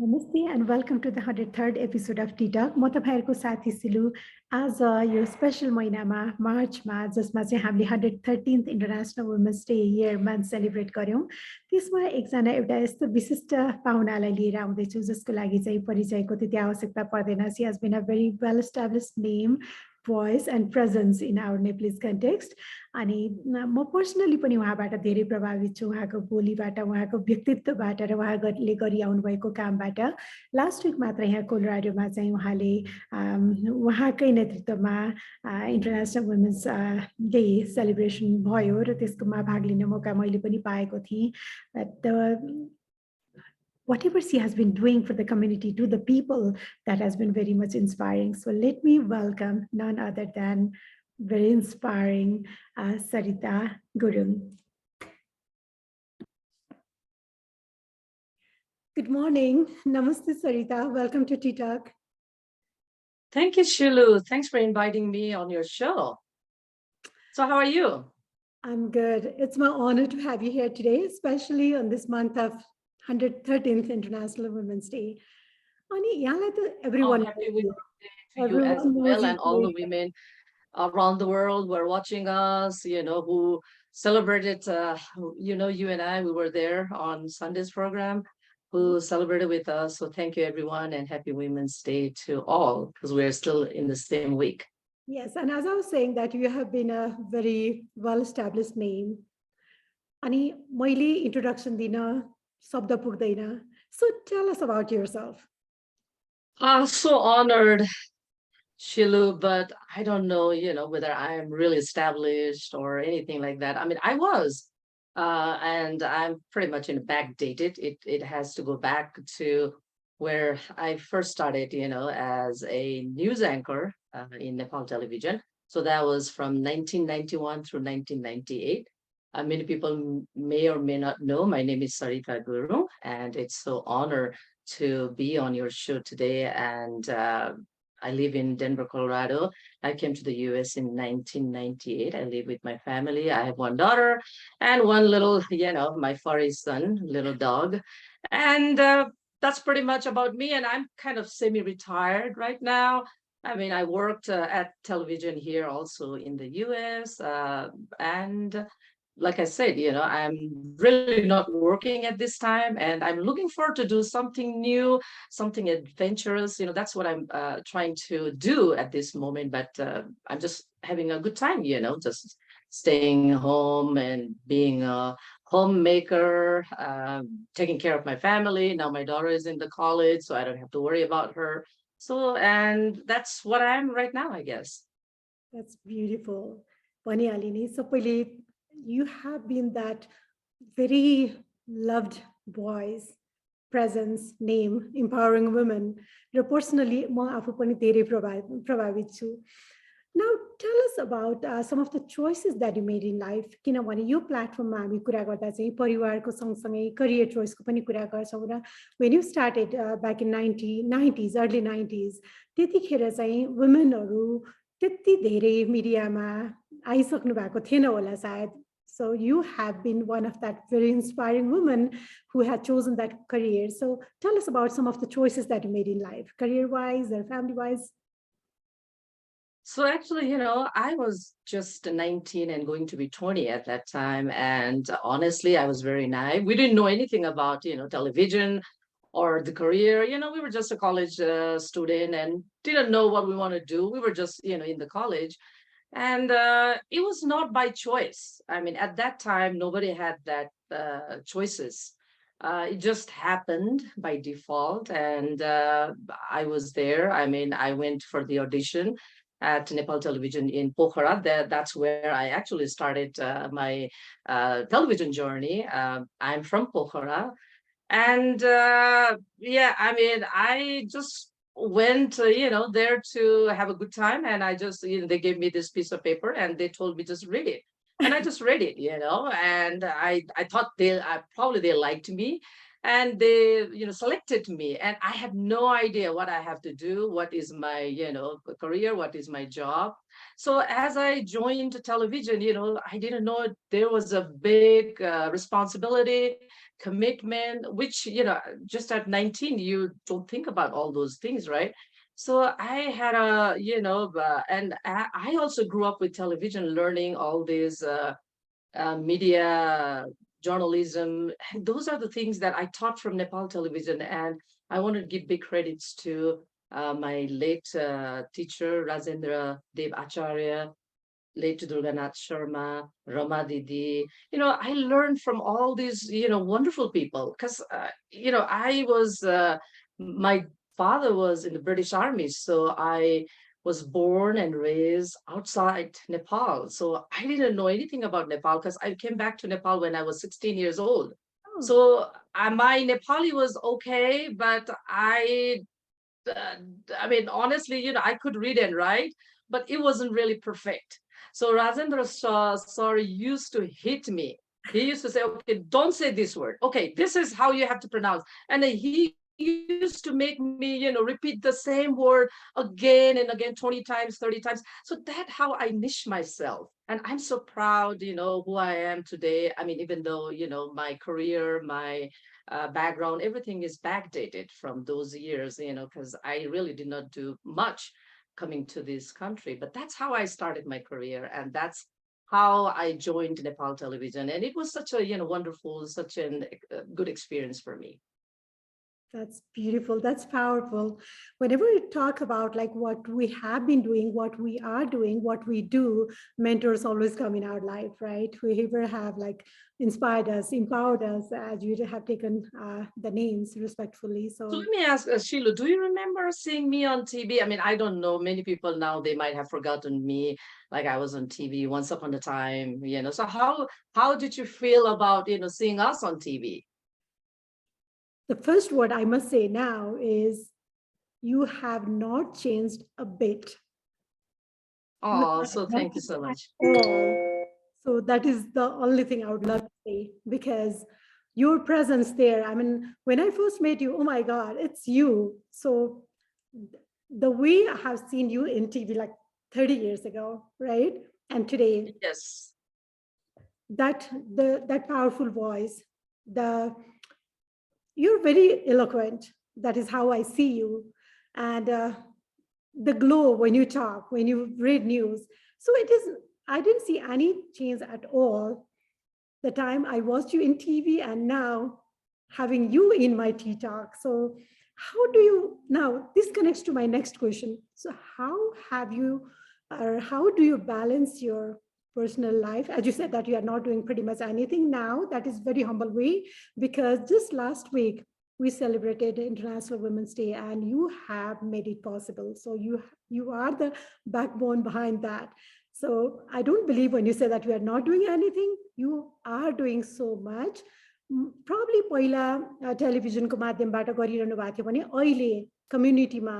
Namaste and welcome to the 103rd episode of TeaTalk. म तपाईँहरूको साथी सिलु आज यो स्पेसल महिनामा मार्चमा जसमा चाहिँ हामीले 113th international women's day year month celebrate गर्यौँ त्यसमा एकजना एउटा यस्तो विशिष्ट पाहुनालाई लिएर आउँदैछु जसको लागि चाहिँ परिचयको त्यति आवश्यकता पर्दैन. She has been a very well established name voice and presence in our Nepalese context. अनि म पर्सनली पनि उहाँबाट धेरै प्रभावित छु उहाँको बोलीबाट उहाँको व्यक्तित्वबाट र उहाँले गरिआउनु भएको कामबाट. लास्ट विक मात्र यहाँ कोलोराडोमा चाहिँ उहाँले उहाँकै नेतृत्वमा इन्टरनेसनल वुमेन्स डे सेलिब्रेसन भयो र त्यसकोमा भाग लिने मौका मैले पनि पाएको थिएँ. Whatever she has been doing for the community, to the people, that has been very much inspiring. So let me welcome none other than very inspiring Sarita Gurung. Good morning. Namaste, Sarita. Welcome to TeaTalk. Thank you, Shilu. Thanks for inviting me on your show. So how are you? I'm good. It's my honor to have you here today, especially on this month of 113th International Women's Day. Everyone, happy Women's Day to you as well, and all the women around the world who are watching us, who celebrated, you and I, we were there on Sunday's program, who celebrated with us. So thank you, everyone, and happy Women's Day to all, because we're still in the same week. Yes, and as I was saying that you have been a very well-established name. Ani मैले introduction दिन शब्द पुग्दैन. So tell us about yourself. I'm so honored, Shilu, but I don't know, whether I am really established or anything like that. I mean, I was, and I'm pretty much backdated. It has to go back to where I first started, as a news anchor in Nepal television. So that was from 1991 through 1998. Many people may or may not know, my name is Sarita Guru, and it's so honor to be on your show today. And I live in Denver, Colorado. I came to the US in 1998. I live with my family. I have one daughter and one little, my furry son, little dog. And that's pretty much about me. And I'm kind of semi-retired right now. I mean, I worked at television here also in the US. And like I said, I'm really not working at this time, and I'm looking forward to do something new, something adventurous. That's what I'm trying to do at this moment. But I'm just having a good time, just staying home and being a homemaker, taking care of my family. Now my daughter is in the college, so I don't have to worry about her. So, and that's what I am right now, I guess. That's beautiful. Pani Alini, so you have been that very loved voice, presence, name, empowering women. Personally, म आफू पनि धेरै प्रभावित छु. Now, tell us about some of the choices that you made in life. किनभने यो प्लेटफर्ममा हामी कुरा गर्दा चाहिँ परिवारको सँगसँगै करियर चोइसको पनि कुरा गर्छौँ र when you started back in 90s, early 90s, त्यतिखेर चाहिँ वुमेनहरू त्यति धेरै मिडियामा आइसक्नु भएको थिएन होला सायद. So you have been one of that very inspiring women who had chosen that career. So tell us about some of the choices that you made in life, career-wise or family-wise. So actually, I was just 19 and going to be 20 at that time. And honestly, I was very naive. We didn't know anything about, television or the career. We were just a college student and didn't know what we want to do. We were just, in the college. And it was not by choice. I mean, at that time, nobody had that choices. It just happened by default. And I was there. I mean, I went for the audition at Nepal Television in Pokhara. That's where I actually started my television journey. I'm from Pokhara. And yeah, I mean, I just went there to have a good time, and I just they gave me this piece of paper and they told me just read it, and I just read it, and I thought they liked me, and they selected me, and I had no idea what I have to do, what is my career, what is my job. So as I joined television, I didn't know there was a big responsibility, commitment, which, just at 19, you don't think about all those things, right? So I had a, and I also grew up with television, learning all these media, journalism. And those are the things that I taught from Nepal television. And I want to give big credits to my late teacher, Rajendra Dev Acharya, late Durganath Sharma, Rama Didi. I learned from all these, wonderful people because, I was, my father was in the British Army. So I was born and raised outside Nepal. So I didn't know anything about Nepal because I came back to Nepal when I was 16 years old. Oh, So my Nepali was okay, but uh, I mean, honestly, I could read and write, but it wasn't really perfect. So Rajendra Shah, sorry, used to hit me. He used to say, okay, don't say this word. Okay, this is how you have to pronounce. And then he used to make me, repeat the same word again and again, 20 times, 30 times. So that's how I niche myself. And I'm so proud, who I am today. I mean, even though, my career, my background, everything is backdated from those years, because I really did not do much coming to this country. But that's how I started my career. And that's how I joined Nepal television. And it was such a, wonderful, such a good experience for me. that's beautiful. That's powerful. Whenever we talk about like what we have been doing, what we are doing, what we do, mentors always come in our life, right? Whoever have like inspired us, empowered us, as you have taken the names respectfully. So So let me ask, Shilu, do you remember seeing me on TV? I mean, I don't know. Many people now, they might have forgotten me, like I was on TV once upon a time, So how did you feel about, seeing us on TV? the first word I must say now is you have not changed a bit. You Oh, have so not thank you so at much. all. So that is the only thing I would love to say because your presence there. I mean, when I first met you, oh my God, it's you. So the way I have seen you in TV like 30 years ago, right? And today, Yes. that powerful voice, the you're very eloquent. That is how I see you. And the glow when you talk, when you read news. So it is, I didn't see any change at all the time I watched you in TV and now having you in my TeaTalk. So how do you, now this connects to my next question. So how have you, or how do you balance your personal life? As you said that you are not doing pretty much anything now, that is very humble way, because just last week we celebrated International Women's Day and you have made it possible. So you are the backbone behind that. So I don't believe when you say that you are not doing anything, you are doing so much. Probably पहिला टेलिभिजनको माध्यमबाट गरिरहनु भएको थियो भने अहिले कम्युनिटीमा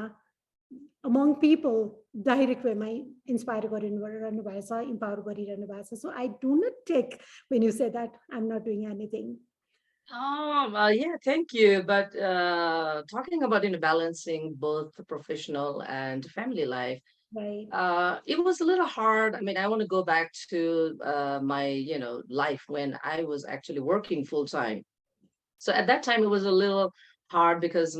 among people direct way inspire गरिरहनु भएछ, empower गरिरहनु भएको छ. So I do not take when you say that I'm not doing anything. Yeah, thank you. But talking about balancing both the professional and family life, Right. it was a little hard. I mean, I want to go back to my, life when I was actually working full time. So at that time, it was a little hard because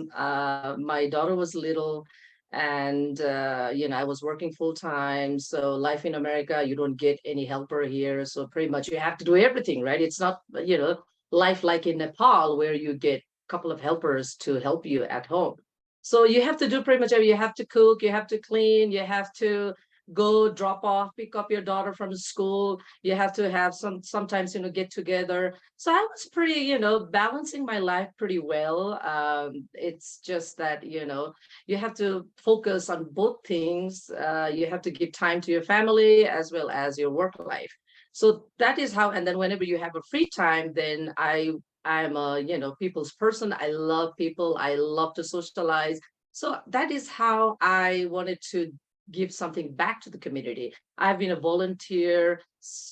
my daughter was little and, I was working full time. So life in America, you don't get any helper here. So pretty much you have to do everything, right? It's not, life like in Nepal where you get a couple of helpers to help you at home. So you have to do pretty much everything. You have to cook, you have to clean, you have to go drop off, pick up your daughter from school. You have to have sometimes, get together. So I was pretty, balancing my life pretty well. It's just that, you have to focus on both things. You have to give time to your family as well as your work life. So that is how, and then whenever you have a free time, then I'm a, people's person. I love people. I love to socialize. So that is how I wanted to give something back to the community. I've been a volunteer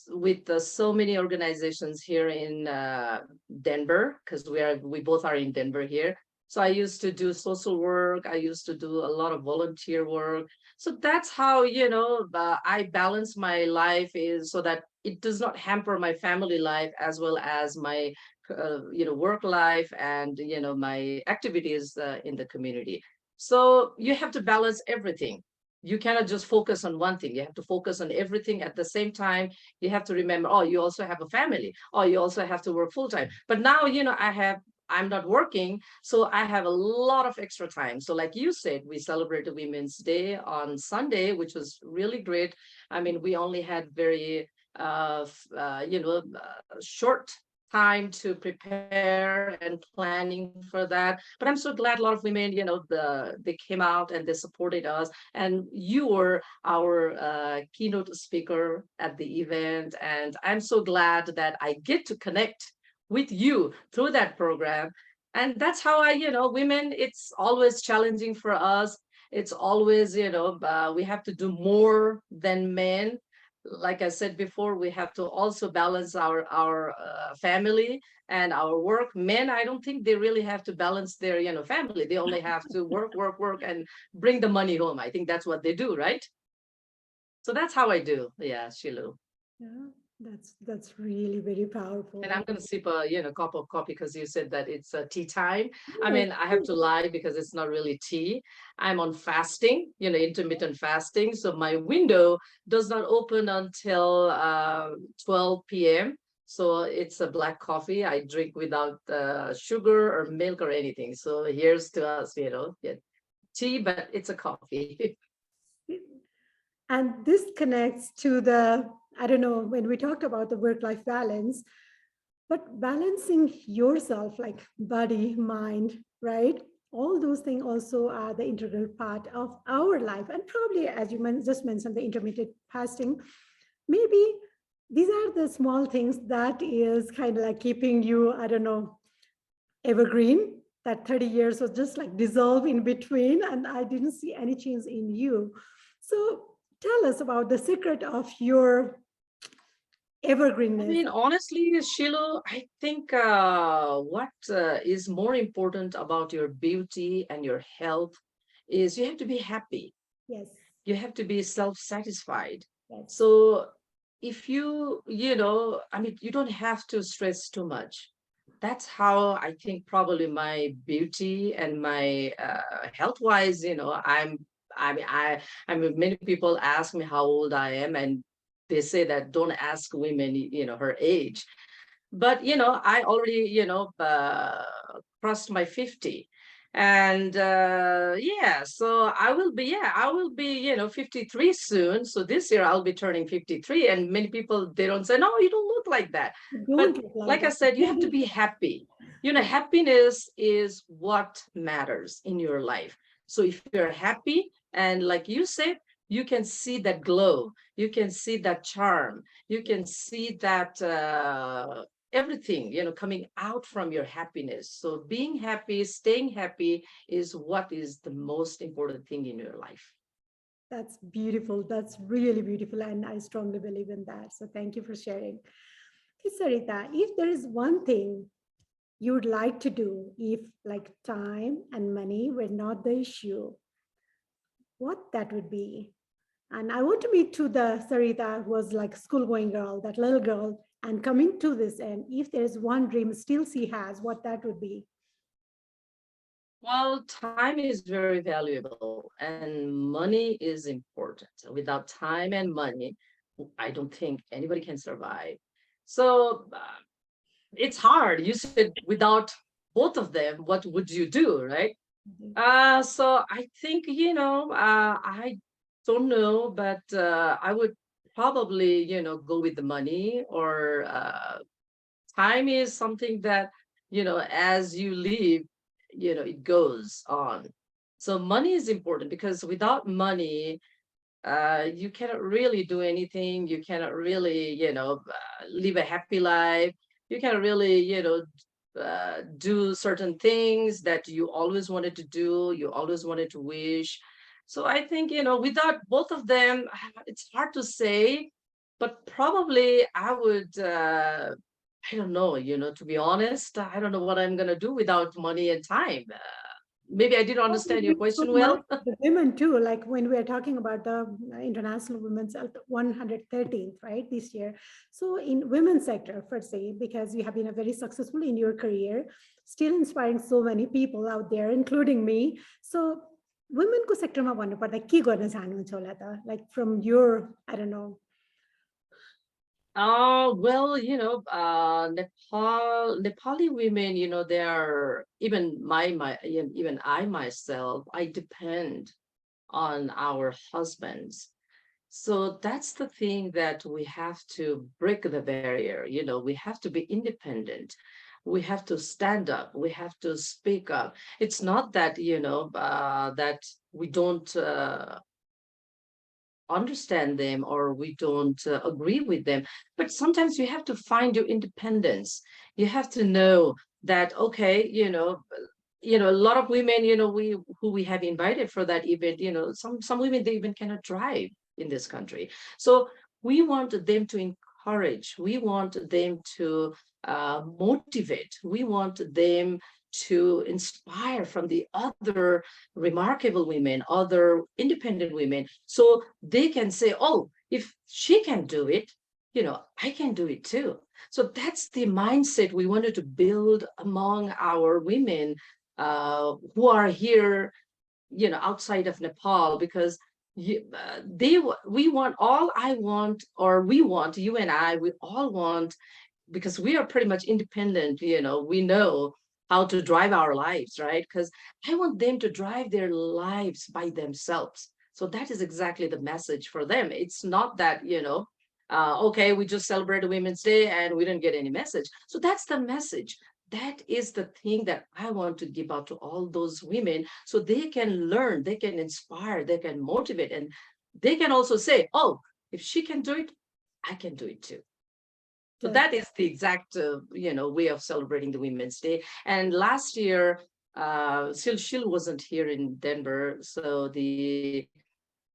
with so many organizations here in Denver because we both are in Denver here. So I used to do social work. I used to do a lot of volunteer work. So that's how I balance my life is so that it does not hamper my family life as well as my work life and, my activities in the community. So you have to balance everything. You cannot just focus on one thing. You have to focus on everything at the same time. You have to remember, oh, you also have a family. Oh, you also have to work full time. But now, I'm not working, so I have a lot of extra time. So like you said, we celebrated Women's Day on Sunday, which was really great. I mean, we only had very, short time to prepare and planning for that. But I'm so glad a lot of women, they came out and they supported us. And you were our keynote speaker at the event. And I'm so glad that I get to connect with you through that program. And that's how women, it's always challenging for us. It's always, we have to do more than men. Like I said before, we have to also balance our family and our work. Men, I don't think they really have to balance their family. They only have to work, work, work, and bring the money home. I think that's what they do, right? So that's how I do. Yeah, Shilu. Yeah, that's really very And I'm powerful. gonna sip a cup of coffee because you said that it's tea time. I Yes. mean, I have to lie because it's not really tea. I'm on fasting, intermittent fasting. So my window does not open until 12 p.m. So it's a black coffee. I drink without sugar or milk or anything. So here's to us, yeah, tea, but it's a coffee. And this connects to the, I don't know, when we talked about the work-life balance, but balancing yourself, like body, mind, right? All those things also are the integral part of our life. And probably, as you just mentioned, the intermittent fasting, maybe these are the small things that is kind of like keeping you, I don't know, evergreen. That 30 years was just like dissolve in between, and I didn't see any change in you. So tell us about the secret of your I evergreenness. mean, honestly, Shiloh, I think what is more important about your beauty and your health is you have to be happy. Yes, You have to be self-satisfied. yes. So if I mean, you don't have to stress too much. That's how I think probably my beauty and my health-wise, I mean, many people ask me how old I am, and they say that don't ask women, her age. But I already crossed my 50. And yeah, so I will be 53 soon. So this year I'll be turning 53, and many people, they don't say, no, you don't look like that. Don't But look like like I that. said, you have to be happy. Yeah, Happiness is what matters in your life. So if you're happy, and like you said, you can see that glow, you can see that charm, you can see that everything coming out from your happiness. So being happy, staying happy is what is the most important thing in your life. that's beautiful. That's really beautiful. And I strongly believe in that. So thank you for sharing. Okay, Sarita, if there is one thing you would like to do, if like time and money were not the issue, what that would be? And I want to meet to the Sarita who was like school going girl, that little girl, and coming to this end. If there is one dream still she has, what that would be? Well, time is very valuable and money is important. Without time and money, I don't think anybody can survive. So it's hard. You said without both of them, what would you do, right? So I think, I don't know, but I would probably, go with the money, or time is something that, as you live, it goes on. So money is important because without money, you cannot really do anything. You cannot really, live a happy life. You cannot really, do certain things that you always wanted to do, you always wanted to wish. So I think, without both of them, it's hard to say, but probably I would, I don't know, to be honest, I don't know what I'm going to do without money and time. maybe I didn't Oh, we understand your do so question much well. for the women too. Like when we are talking about the International Women's Health 113th, right, this year. So in women's sector, per se, because you have been a very successful in your career, still inspiring so many people out there, including me. So women को sector मा भन्नुपर्दा के गर्न चाहनुहुन्छ होला त? Like from your, I don't know. Oh, well, Nepali women, they are even I myself, I depend on our husbands. So that's the thing that we have to break the barrier. We have to be independent. We have to stand up. We have to speak up. It's not that, that we don't understand them or we don't agree with them, but sometimes you have to find your independence. You have to know that, okay, a lot of women, we have invited for that event, some women, they even cannot drive in this country. So we want them to encourage, we want them to motivate, we want them to inspire from the other remarkable women, other independent women, so they can say, oh, if she can do it, I can do it too. So that's the mindset we wanted to build among our women who are here, outside of Nepal, because we want, you and I, we all want, because we are pretty much independent, we know how to drive our lives, right? Because I want them to drive their lives by themselves. So that is exactly the message for them. It's not that, okay, we just celebrated Women's Day and we didn't get any message. So that's the message. That is the thing that I want to give out to all those women, so they can learn, they can inspire, they can motivate, and they can also say, oh, if she can do it, I can do it too. So that is the exact, way of celebrating the Women's Day. And last year, Shilu wasn't here in Denver, so the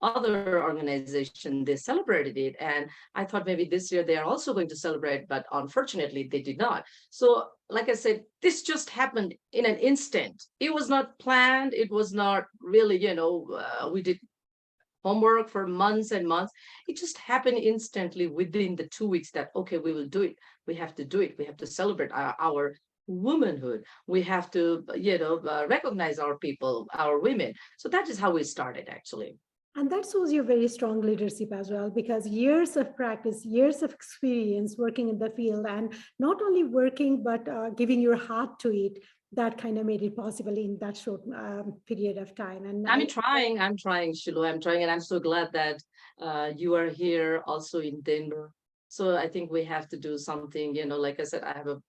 other organization, they celebrated it. And I thought maybe this year they are also going to celebrate, but unfortunately they did not. So like I said, this just happened in an instant. It was not planned. It was not really, we did homework for months and months. It just happened instantly within the 2 weeks that, okay, we will do it. We have to do it. We have to celebrate our womanhood. We have to, recognize our people, our women. So that is how we started, actually. And that shows your very strong leadership as well, because years of practice, years of experience working in the field, and not only working, but giving your heart to it, that kind of made it possible in that short period of time. And I'm trying, Shilu, I'm trying, and I'm so glad that you are here also in Denver. So I think we have to do something, like I said, I have a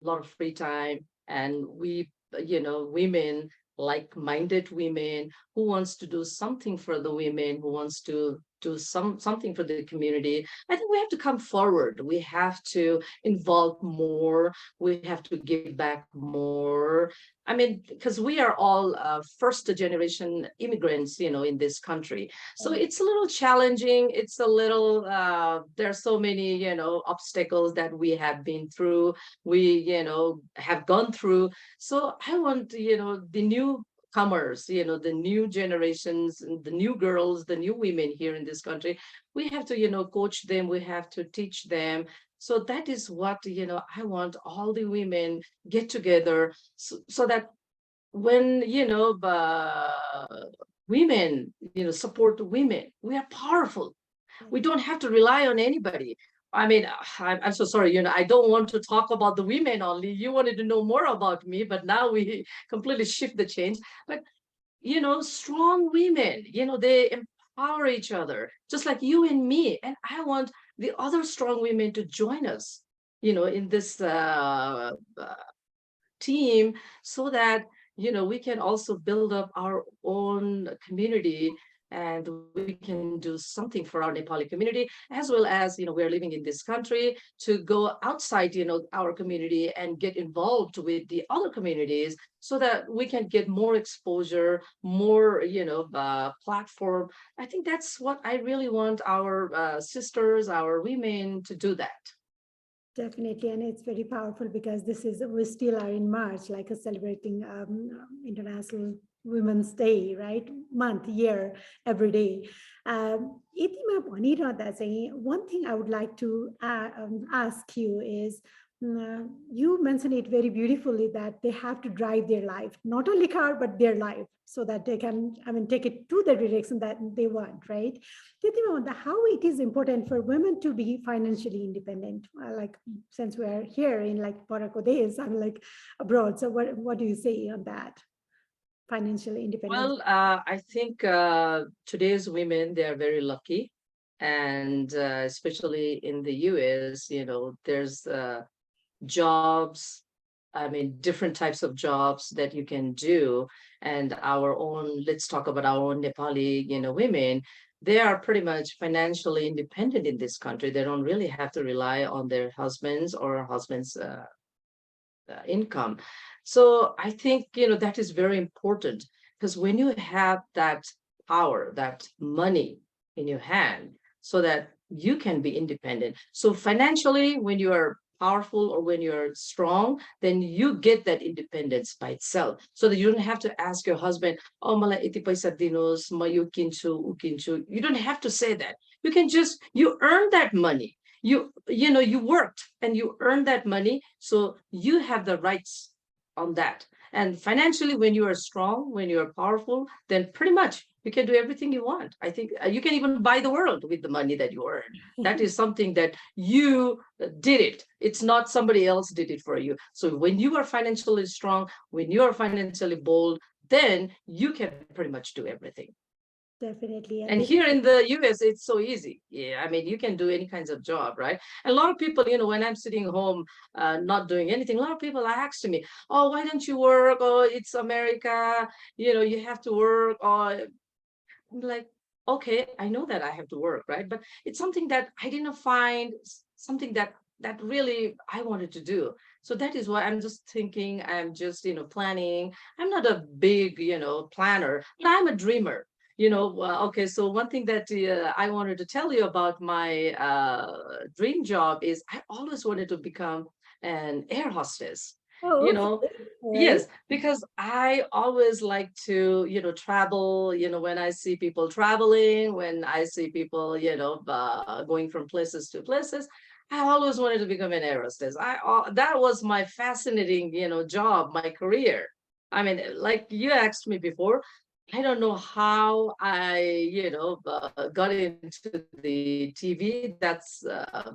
lot of free time, and we, women, like-minded women who wants to do something for the women, who wants to do something for the community. I think we have to come forward. We have to involve more. We have to give back more. I mean, because we are all first generation immigrants, in this country. So it's a little challenging. It's a little, there's so many, obstacles that we have been through, we, have gone through. So I want, the newcomers, the new generations, the new girls, the new women here in this country, we have to, coach them, we have to teach them. So that is what, I want all the women get together, so that when, women, support women, we are powerful. We don't have to rely on anybody. I mean, I'm so sorry, I don't want to talk about the women only. You wanted to know more about me, but now we completely shift the change. But, strong women, they empower each other, just like you and me. And I want the other strong women to join us, in this team, so that, we can also build up our own community, and we can do something for our Nepali community, as well as, we're living in this country, to go outside, our community and get involved with the other communities, so that we can get more exposure, more, platform. I think that's what I really want our sisters, our women to do that. Definitely, and it's very powerful because we still are in March, like celebrating International Women's Day, right? Month, year, every day. यतिमा भनिरहँदा चाहिँ one thing I would like to ask you is, you mentioned it very beautifully that they have to drive their life, not only car, but their life, so that they can, I mean, take it to the direction that they want, right? त्यतिमा भन्दा how it is important for women to be financially independent. Like, since we are here in like Parako days, I'm like abroad. So what do you say on that? Financial independence. Well, I think today's women, they are very lucky. And especially in the US, there's jobs, I mean, different types of jobs that you can do. And our own, let's talk about our own Nepali, women, they are pretty much financially independent in this country. They don't really have to rely on their husbands or husbands' income. So I think, that is very important, because when you have that power, that money in your hand, so that you can be independent. So financially, when you are powerful or when you're strong, then you get that independence by itself, so that you don't have to ask your husband, oh, मलाई यति पैसा दिनुहोस्, म यो किन्छु, ऊ किन्छु. You don't have to say that. You earn that money. You worked and you earned that money, so you have the rights on that. And financially, when you are strong, when you are powerful, then pretty much you can do everything you want. I think you can even buy the world with the money that you earn. That is something that you did it. It's not somebody else did it for you. So when you are financially strong, when you are financially bold, then you can pretty much do everything. Definitely. And here in the US, it's so easy. Yeah, I mean, you can do any kinds of job, right? And a lot of people, when I'm sitting home, not doing anything, a lot of people ask me, oh, why don't you work? Oh, it's America, you have to work. Or I'm like, okay, I know that I have to work, right? But it's something that I didn't find something that really I wanted to do. So that is why I'm just thinking, I'm just, planning. I'm not a big, planner, but I'm a dreamer. Okay, so one thing that I wanted to tell you about my dream job is I always wanted to become an air hostess. Oh, you okay. know All right. yes, because I always like to travel. When I see people traveling, when I see people going from places to places, I always wanted to become an air hostess. That was my fascinating job, my career. I mean, like you asked me before, I don't know how I, got into the TV. That's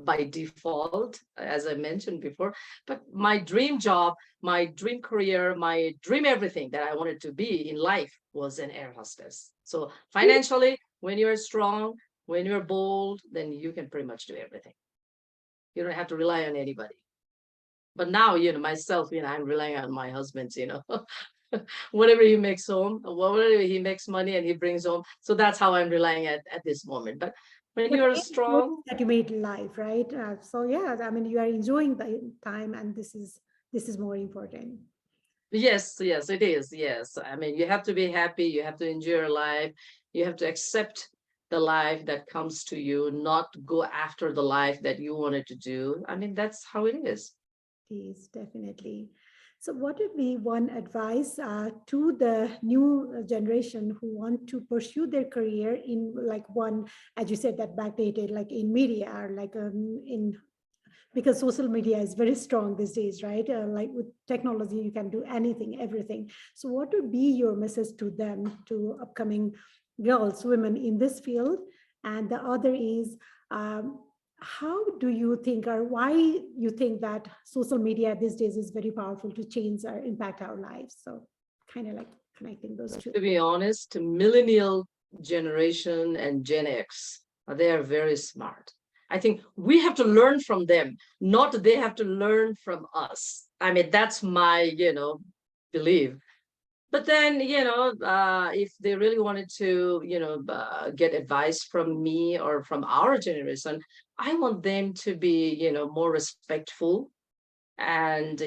by default, as I mentioned before. But my dream job, my dream career, my dream everything that I wanted to be in life was an air hostess. So financially, when you're strong, when you're bold, then you can pretty much do everything. You don't have to rely on anybody. But now, myself, I'm relying on my husband, whatever he makes home, whatever he makes money and he brings home. So that's how I'm relying at this moment. But when But you're again, choice strong, that you made in life, right? So yeah, I mean, you are enjoying the time, and this is more important. yes, it is. Yes. I mean, you have to be happy. You have to enjoy your life. You have to accept the life that comes to you, not go after the life that you wanted to do. I mean, that's how it is. Yes, definitely. So, what would be one advice to the new generation who want to pursue their career in like one, as you said, that backdated, like in media or like in, because social media is very strong these days, right? Like with technology, you can do anything, everything. So, what would be your message to them, to upcoming girls, women in this field? And the other is, um, how do you think, or why you think that social media these days is very powerful to change or impact our lives? So, kind of like connecting those two. To be honest, millennial generation and Gen X, they are very smart. I think we have to learn from them, not they have to learn from us. I mean, that's my, belief. But then, if they really wanted to, get advice from me or from our generation, I want them to be, more respectful and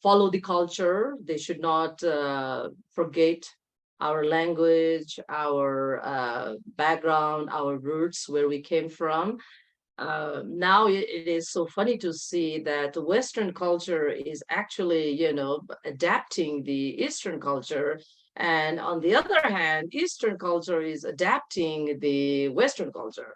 follow the culture. They should not forget our language, our background, our roots, where we came from. Now it is so funny to see that Western culture is actually adapting the Eastern culture, And on the other hand, Eastern culture is adapting the Western culture.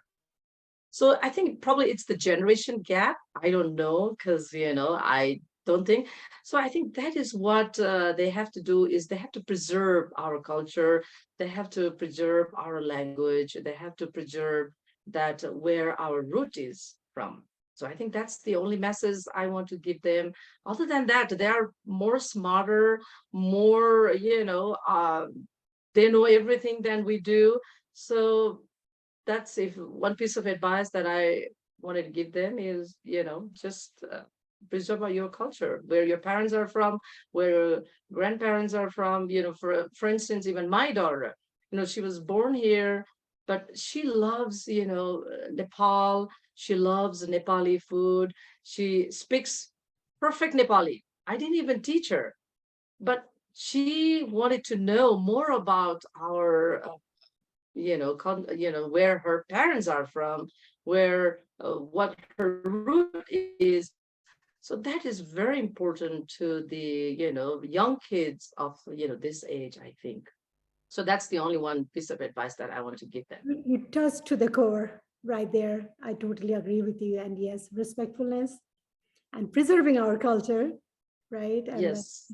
So I think probably it's the generation gap. I don't know, because I don't think so. I think that is what they have to do, is they have to preserve our culture, they have to preserve our language, they have to preserve that where our root is from. So I think that's the only message I want to give them. Other than that, they are more smarter, more, they know everything than we do. So that's if one piece of advice that I wanted to give them is, just preserve your culture, where your parents are from, where your grandparents are from. For instance, even my daughter, she was born here, but she loves, Nepal. She loves Nepali food. She speaks perfect Nepali. I didn't even teach her, but she wanted to know more about our where her parents are from, where what her root is. So that is very important to the young kids of this age, I think. So that's the only one piece of advice that I want to give them. You touched to the core right there. I totally agree with you. And yes, respectfulness and preserving our culture, right? And Yes.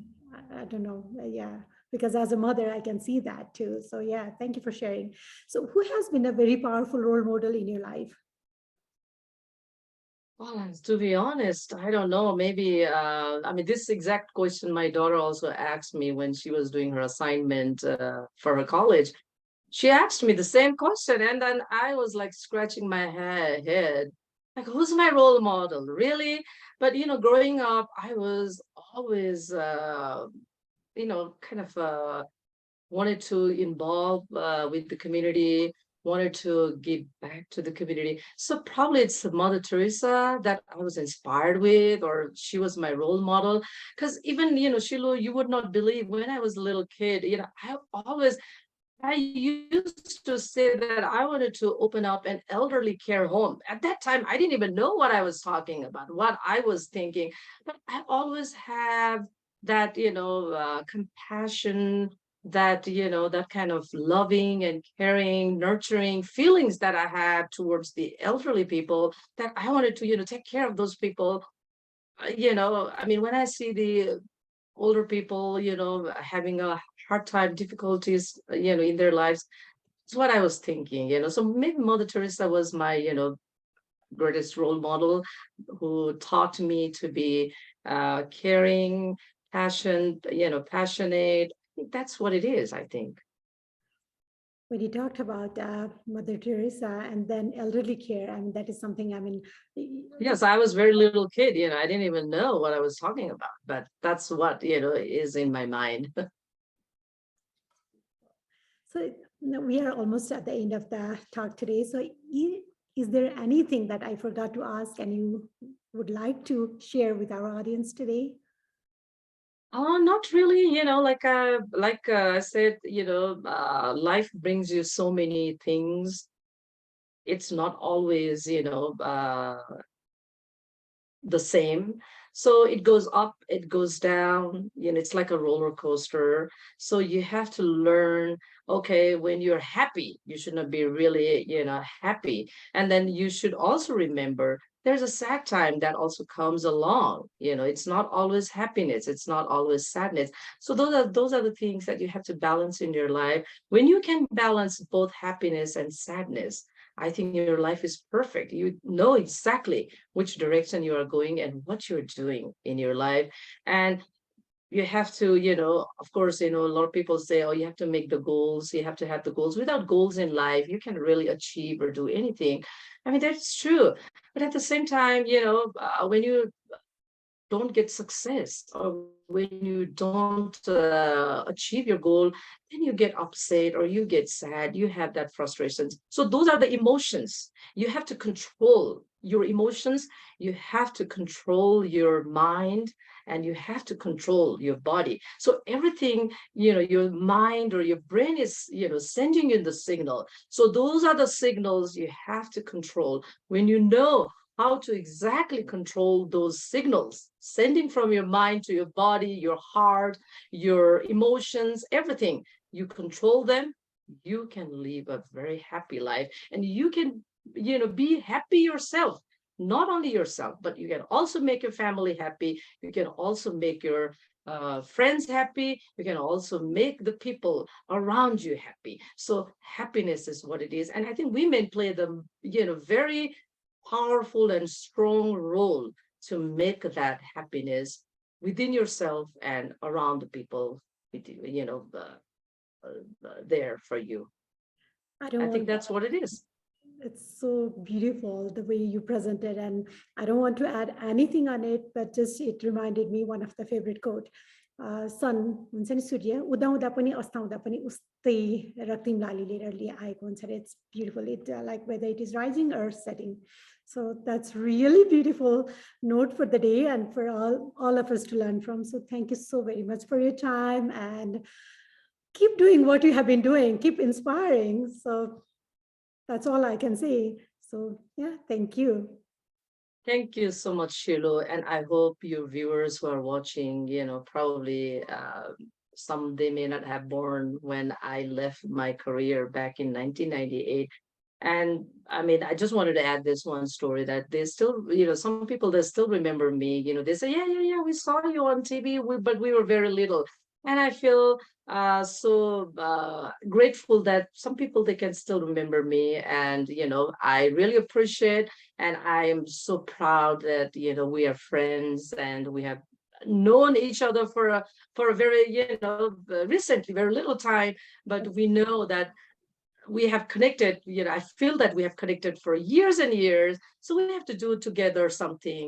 I don't know, yeah, because as a mother, I can see that too. So yeah, thank you for sharing. So who has been a very powerful role model in your life? Well, to be honest, I don't know. Maybe, I mean, this exact question my daughter also asked me when she was doing her assignment for her college. She asked me the same question, and then I was like scratching my head, like, who's my role model, really? But growing up, I was always, kind of wanted to involve with the community, wanted to give back to the community. So probably it's Mother Teresa that I was inspired with, or she was my role model. Because even, Shiloh, you would not believe, when I was a little kid, I used to say that I wanted to open up an elderly care home. At that time, I didn't even know what I was talking about, what I was thinking, but I always have that, compassion, that kind of loving and caring, nurturing feelings that I have towards the elderly people, that I wanted to, take care of those people. I mean, when I see the older people, having a hard time, difficulties, in their lives. It's what I was thinking, So maybe Mother Teresa was my, greatest role model, who taught me to be caring, passionate. I think that's what it is, I think. When you talked about Mother Teresa and then elderly care, I mean, that is something, I mean, Yes, I was very little kid, I didn't even know what I was talking about, but that's what, is in my mind. so we are almost at the end of the talk today. So is there anything that I forgot to ask and you would like to share with our audience today? Oh, not really, I said, life brings you so many things. It's not always, the same. So it goes up, it goes down, it's like a roller coaster. So you have to learn, okay, when you're happy, you should not be really, happy. And then you should also remember there's a sad time that also comes along. It's not always happiness, it's not always sadness. So those are the things that you have to balance in your life. When you can balance both happiness and sadness, I think your life is perfect. You know exactly which direction you are going and what you're doing in your life. And you have to, of course, a lot of people say, oh, you have to make the goals, you have to have the goals. Without goals in life, you can really achieve or do anything. I mean, that's true. But at the same time, when you don't get success, or when you don't achieve your goal, then you get upset or you get sad, you have that frustration. So those are the emotions. You have to control your emotions, you have to control your mind, and you have to control your body. So everything, your mind or your brain is, sending you the signal. So those are the signals you have to control. When you know how to exactly control those signals sending from your mind to your body, your heart, your emotions, everything. You control them, you can live a very happy life, and you can, be happy yourself. Not only yourself, but you can also make your family happy. You can also make your friends happy. You can also make the people around you happy. So happiness is what it is. And I think women play the, very powerful and strong role to make that happiness within yourself and around the people with you, there for you. I don't I think want that's what it is. It's so beautiful the way you presented, and I don't want to add anything on it, but just it reminded me one of the favorite quote. Sun हुन्छ नि सूर्य उदाउँदा पनि अस्ताउँदा पनि उस्तै रक्तिम लाली लिएर आएको हुन्छ अरे. It's beautiful. It like whether it is rising or setting. So that's really beautiful note for the day and for all of us to learn from. So thank you so very much for your time, and keep doing what you have been doing. Keep inspiring. So that's all I can say. So yeah, thank you. Thank you so much, Shiloh. And I hope your viewers who are watching, probably some they may not have born when I left my career back in 1998. And I mean, I just wanted to add this one story that they still, some people they still remember me. They say, yeah, yeah, yeah, we saw you on TV, but we were very little. And I feel so grateful that some people they can still remember me, and I really appreciate, and I am so proud that we are friends and we have known each other for a very recently very little time, but we know that we have connected. I feel that we have connected for years and years, so we have to do together something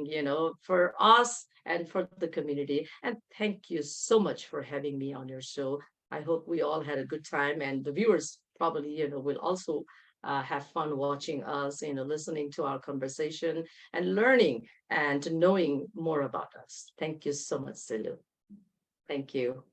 for us and for the community. And thank you so much for having me on your show. I hope we all had a good time, and the viewers probably will also have fun watching us, listening to our conversation and learning and knowing more about us. Thank you so much, Silu. Thank you.